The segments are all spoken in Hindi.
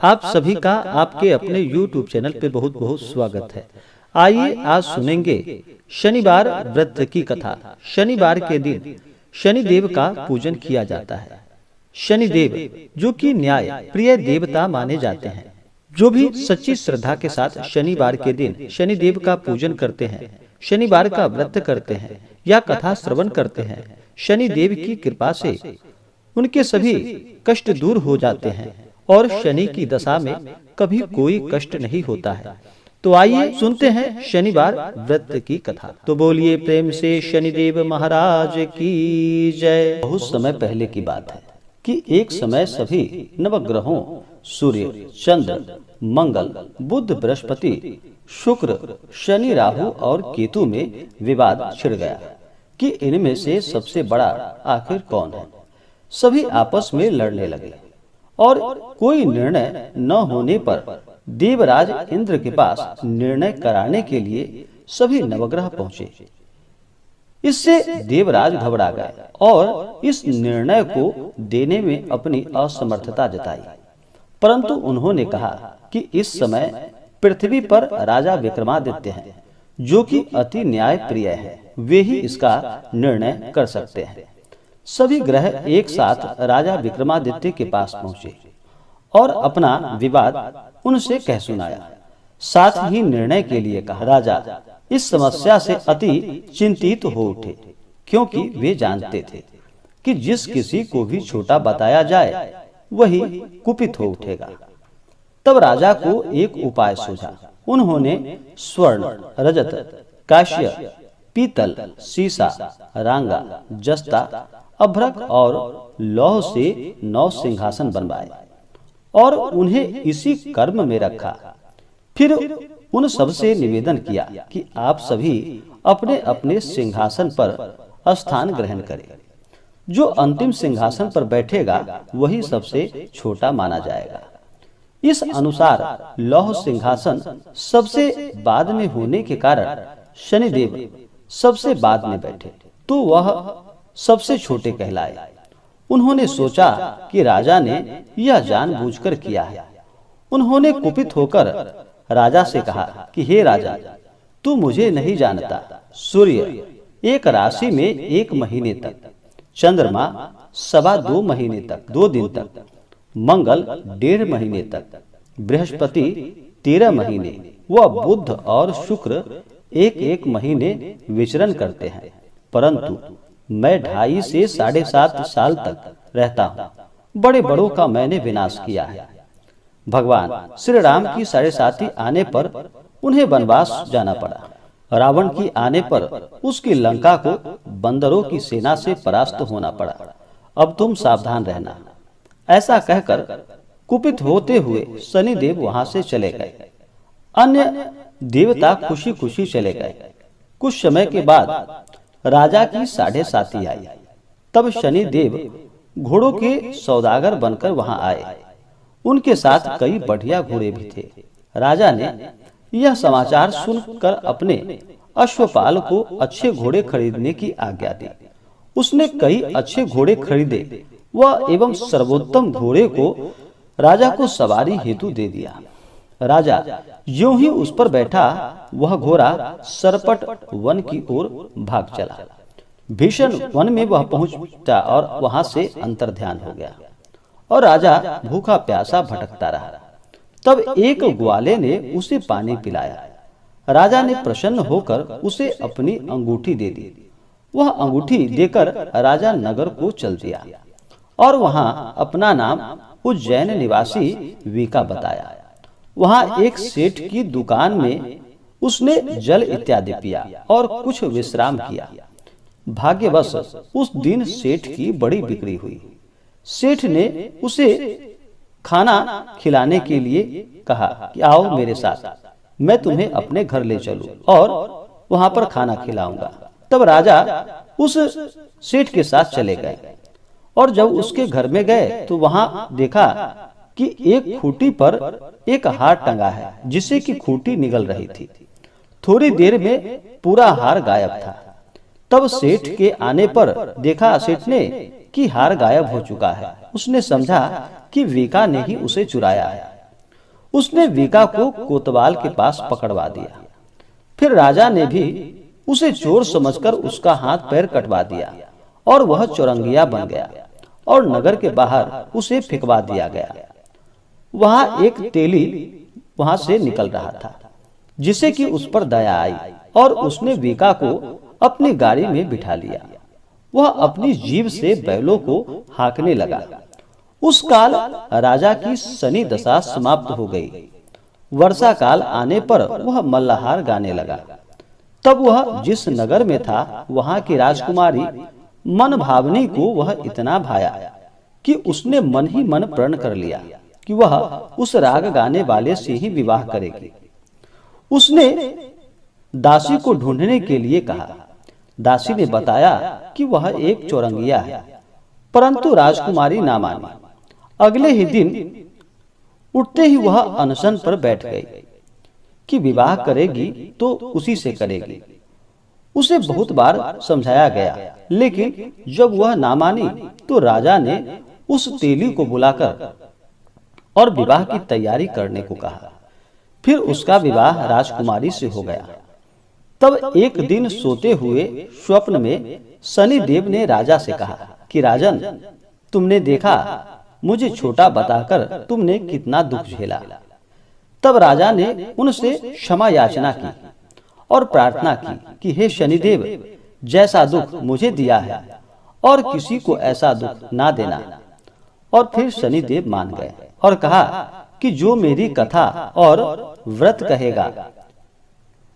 आप सभी का आपके अपने YouTube चैनल पे बहुत बहुत स्वागत है। आइए आज सुनेंगे शनिवार व्रत की कथा। शनिवार के दिन शनिदेव का पूजन किया जाता है। शनिदेव जो कि न्याय प्रिय देवता माने जाते हैं। जो भी सच्ची श्रद्धा के साथ शनिवार के दिन शनिदेव का पूजन करते हैं, शनिवार का व्रत करते हैं या कथा श्रवण करते हैं, शनिदेव की कृपा से उनके सभी कष्ट दूर हो जाते हैं और शनि की दशा में कभी कोई कष्ट नहीं होता है। तो आइए सुनते हैं शनिवार व्रत की कथा। तो बोलिए प्रेम से शनिदेव महाराज की जय। बहुत समय पहले की बात है कि एक समय सभी नवग्रहों सूर्य, चंद्र, मंगल, बुध, बृहस्पति, शुक्र, शनि, राहु और केतु में विवाद छिड़ गया कि इनमें से सबसे बड़ा आखिर कौन है। सभी आपस में लड़ने लगे और कोई निर्णय न होने पर देवराज इंद्र के पास निर्णय कराने के लिए सभी नवग्रह पहुंचे। इससे देवराज घबरा गए और इस निर्णय को देने में अपनी असमर्थता जताई। परंतु उन्होंने कहा कि इस समय पृथ्वी पर राजा विक्रमादित्य हैं, जो कि अति न्याय प्रिय है। वे ही इसका निर्णय कर सकते हैं। सभी ग्रह एक साथ राजा विक्रमादित्य के पास पहुंचे और अपना विवाद उनसे कह सुनाया। साथ ही निर्णय के लिए कहा। राजा इस समस्या से अति चिंतित हो उठे, क्योंकि वे जानते थे कि जिस किसी को भी छोटा बताया जाए वही कुपित हो उठेगा। तब राजा को एक उपाय सूझा। उन्होंने स्वर्ण, रजत, काश्य, पीतल, सीसा, रांगा, जस्ता, अभ्रक और लौह से 9 सिंहासन बनवाए और उन्हें इसी कर्म में रखा। फिर उन सबसे निवेदन किया कि आप सभी अपने अपने सिंहासन पर स्थान ग्रहण करें। जो अंतिम सिंहासन पर बैठेगा वही सबसे छोटा माना जाएगा। इस अनुसार लौह सिंहासन सबसे बाद में होने के कारण शनिदेव सबसे बाद में बैठे, तो वह सबसे छोटे कहलाए। उन्होंने सोचा कि राजा ने यह जानबूझकर किया है। उन्होंने कुपित होकर राजा से कहा कि हे राजा, तू मुझे नहीं जानता। सूर्य एक राशि में 1 महीने तक, चंद्रमा 2.25 महीने तक 2 दिन तक, मंगल 1.5 महीने तक, बृहस्पति 13 महीने व बुध और शुक्र 1-1 महीने विचरण करते हैं। परंतु मैं 2.5 से 7.5 साल तक रहता हूँ। बड़े बड़ों का मैंने विनाश किया है। भगवान श्री राम की 7.5 आने पर उन्हें वनवास जाना पड़ा। रावण की आने पर उसकी लंका को बंदरों की सेना से परास्त होना पड़ा। अब तुम सावधान रहना। ऐसा कहकर कुपित होते हुए शनिदेव वहां से चले गए। अन्य देवता खुशी खुशी चले गए। कुछ समय के बाद राजा की 7.5 आई। तब शनिदेव घोड़ों के सौदागर बनकर वहां आए। उनके साथ कई बढ़िया घोड़े भी थे। राजा ने यह समाचार सुनकर अपने अश्वपाल को अच्छे घोड़े खरीदने की आज्ञा दी। उसने कई अच्छे घोड़े खरीदे व एवं सर्वोत्तम घोड़े को राजा को सवारी हेतु दे दिया। राजा यूं ही उस पर बैठा, वह घोड़ा सरपट वन की ओर भाग चला। भीषण वन में वह पहुंचा और वहां से अंतर्ध्यान हो गया और राजा भूखा प्यासा भटकता रहा। तब एक ग्वाले ने उसे पानी पिलाया। राजा ने प्रसन्न होकर उसे अपनी अंगूठी दे दी। वह अंगूठी देकर राजा नगर को चल दिया और वहां अपना नाम उज्जैन निवासी वीका बताया। वहां एक सेठ की दुकान में उसने जल इत्यादि पिया और कुछ विश्राम किया। भाग्यवश उस दिन सेठ की बड़ी बिक्री हुई। सेठ ने उसे खाना खिलाने के लिए कहा कि आओ मेरे साथ, मैं तुम्हें अपने घर ले चलूं और वहां पर खाना खिलाऊंगा। तब राजा उस सेठ के साथ चले गए और जब उसके घर में गए तो वहां देखा कि एक खूंटी पर एक हार टंगा है, जिससे कि खूंटी निगल रही थी। थोड़ी देर में पूरा हार गायब था। तब सेठ के आने पर देखा सेठ ने कि हार गायब हो चुका है। उसने समझा कि वीका ने ही उसे चुराया है। उसने वीका को कोतवाल के पास पकड़वा दिया। फिर राजा ने भी उसे चोर समझकर उसका हाथ पैर कटवा दिया और वह चौरंगिया बन गया और नगर के बाहर उसे फेंकवा दिया गया। वहां एक तेली वहां से निकल रहा था, जिसे कि उस पर दया आई और उसने वीका को अपनी गाड़ी में बिठा लिया। वह अपनी जीभ से बैलों को हाँकने लगा। उस काल राजा की शनि दशा समाप्त हो गई। वर्षा काल आने पर वह मल्लाहार गाने लगा। तब वह जिस नगर में था, वहां की राजकुमारी मन भावनी को वह इतना भाया कि उसने मन ही मन प्रण कर लिया कि वह उस राग गाने वाले से ही विवाह करेगी। उसने दासी को ढूंढने के लिए कहा। दासी ने बताया कि वह एक चौरंगिया है, परंतु राजकुमारी ना मानी। अगले ही दिन उठते ही वह अनशन पर बैठ गई कि विवाह करेगी तो उसी से करेगी। उसे बहुत बार समझाया गया, लेकिन जब वह ना मानी तो राजा ने उस तेली को बुलाकर और विवाह की तैयारी करने को कहा। फिर उसका विवाह राजकुमारी से हो गया। तब एक दिन सोते हुए स्वप्न में शनि देव ने राजा से कहा कि राजन, तुमने देखा, मुझे छोटा बताकर तुमने कितना दुख झेला। तब राजा ने उनसे क्षमा याचना की और प्रार्थना की कि हे शनिदेव, जैसा दुख मुझे दिया है और किसी को ऐसा दुख ना देना। और फिर शनिदेव मान गए और कहा कि जो मेरी कथा और व्रत कहेगा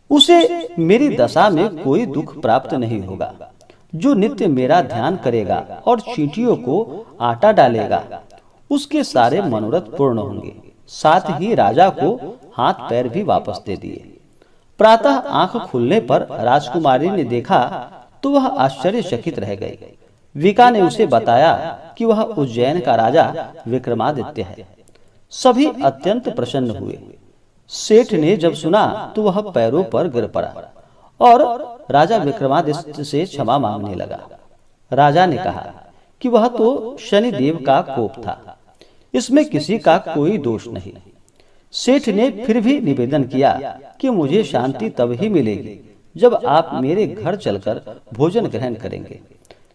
उसे मेरी दशा में कोई दुख प्राप्त नहीं होगा। जो नित्य मेरा ध्यान करेगा और चींटियों को आटा डालेगा, उसके सारे मनोरथ पूर्ण होंगे। साथ ही राजा को हाथ पैर भी वापस दे दिए। प्रातः आंख खुलने पर राजकुमारी ने देखा तो वह आश्चर्यचकित रह गई। वीका ने उसे बताया कि वह उज्जैन का राजा विक्रमादित्य है। सभी अत्यंत प्रसन्न हुए। सेठ ने जब सुना तो वह पैरों पर गिर पड़ा और राजा विक्रमादित्य से क्षमा मांगने लगा। राजा ने कहा कि वह तो शनि देव का कोप था, इसमें किसी का कोई दोष नहीं। सेठ ने फिर भी निवेदन किया कि मुझे शांति तब ही मिलेगी जब आप मेरे घर चलकर भोजन ग्रहण करेंगे।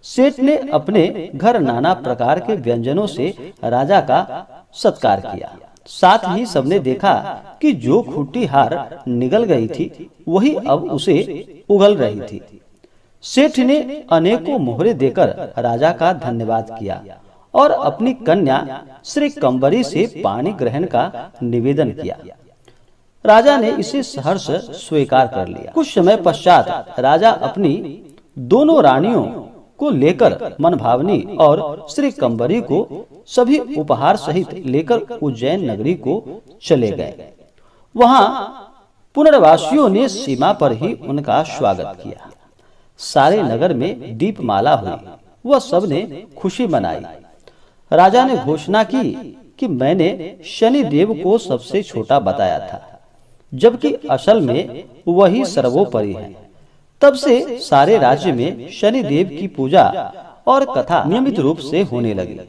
सेठ ने अपने घर नाना प्रकार के व्यंजनों से राजा का सत्कार किया। साथ ही सबने देखा कि जो खूंटी हार निगल गई थी, वही अब उसे उगल रही थी। सेठ ने अनेकों मोहरे देकर राजा का धन्यवाद किया और अपनी कन्या श्री कंबरी से पानी ग्रहण का निवेदन किया। राजा ने इसे सहर्ष स्वीकार कर लिया। कुछ समय पश्चात राजा अपनी दोनों रानियों को लेकर मनभावनी और श्री कंबरी को सभी उपहार सहित लेकर उज्जैन नगरी को चले गए। वहां पुनर्वासियों ने सीमा पर ही उनका स्वागत किया। सारे नगर में दीपमाला हुई। वह सबने खुशी मनाई। राजा ने घोषणा की कि मैंने शनि देव को सबसे छोटा बताया था, जबकि असल में वही सर्वोपरि है। तब से सारे राज्य में शनि देव की पूजा और कथा नियमित रूप से होने लगी।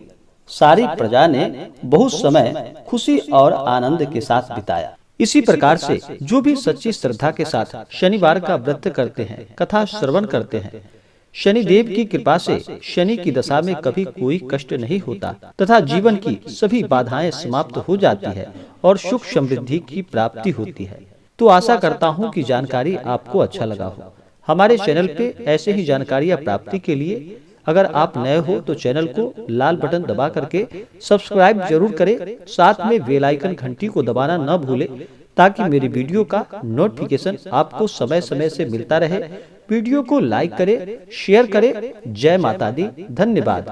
सारी प्रजा ने बहुत समय खुशी और आनंद के साथ बिताया। इसी प्रकार से जो भी सच्ची श्रद्धा के साथ शनिवार का व्रत करते हैं, कथा श्रवण करते हैं, शनि देव की कृपा से शनि की दशा में कभी कोई कष्ट नहीं होता तथा जीवन की सभी बाधाएं समाप्त हो जाती है और सुख समृद्धि की प्राप्ति होती है। तो आशा करता हूँ कि जानकारी आपको अच्छा लगा हो। हमारे चैनल पे ऐसे ही जानकारियाँ प्राप्ति के लिए अगर आप नए हो तो चैनल को लाल बटन दबा करके सब्सक्राइब जरूर करें। साथ में बेल आइकन घंटी को दबाना न भूलें ताकि मेरी वीडियो का नोटिफिकेशन आपको समय समय से मिलता रहे। वीडियो को लाइक करें, शेयर करें। जय माता दी। धन्यवाद।